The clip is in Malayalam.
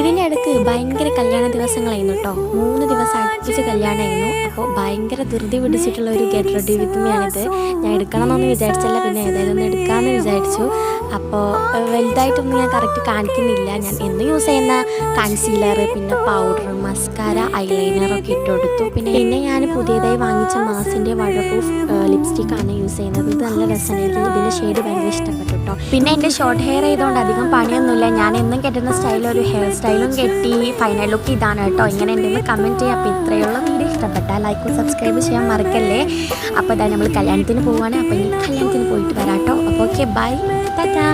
ഇതിൻ്റെ ഇടയ്ക്ക് ഭയങ്കര കല്യാണ ദിവസങ്ങളായിരുന്നു കേട്ടോ. 3 ദിവസം അടുപ്പിച്ച് കല്യാണമായിരുന്നു. അപ്പോൾ ഭയങ്കര ധൃതി പിടിച്ചിട്ടുള്ള ഒരു ഗെറ്റ് റെഡി വിത്ത് മീ ആണിത്. ഞാൻ എടുക്കണമെന്നൊന്നും വിചാരിച്ചില്ല, പിന്നെ ഏതായാലും ഒന്ന് എടുക്കാമെന്ന് വിചാരിച്ചു. അപ്പോൾ വലുതായിട്ടൊന്നും ഞാൻ കറക്റ്റ് കാണിക്കുന്നില്ല. ഞാൻ എന്നും യൂസ് ചെയ്യുന്ന കൺസീലർ, പിന്നെ പൗഡർ, മസ്കാര, ഐലൈനറൊക്കെ ഇട്ട് കൊടുത്തു. പിന്നെ ഞാൻ പുതിയതായി വാങ്ങിച്ച മാസിൻ്റെ വാട്ടർ പ്രൂഫ് ലിപ്സ്റ്റിക്കാണ് യൂസ് ചെയ്യുന്നത്. ഇത് നല്ല രസമായിരുന്നു. ഇതിൻ്റെ ഷെയ്ഡ് ഭയങ്കര ഇഷ്ടപ്പെട്ടു കേട്ടോ. പിന്നെ എൻ്റെ ഷോർട്ട് ഹെയർ ആയതുകൊണ്ട് അധികം പണിയൊന്നുമില്ല. ഞാൻ എന്നും കെട്ടുന്ന സ്റ്റൈൽ ഒരു ഹെയർ സ്റ്റൈലും കെട്ടി. ഫൈനൽ ലുക്ക് ഇതാണ് കേട്ടോ. ഇങ്ങനെ എന്തെങ്കിലും കമൻറ്റ് ചെയ്യുക. അപ്പോൾ ഇത്രയുള്ള വീഡിയോ ഇഷ്ടപ്പെട്ടാൽ ലൈക്കും സബ്സ്ക്രൈബ് ചെയ്യാൻ മറക്കല്ലേ. അപ്പോൾ ഇതാ നമ്മൾ കല്യാണത്തിന് പോവുകയാണ്. അപ്പോൾ ഇനി കല്യാണത്തിന് പോയിട്ട് വരാം കേട്ടോ. അപ്പോൾ ഓക്കെ, ബൈ, ടാറ്റാ.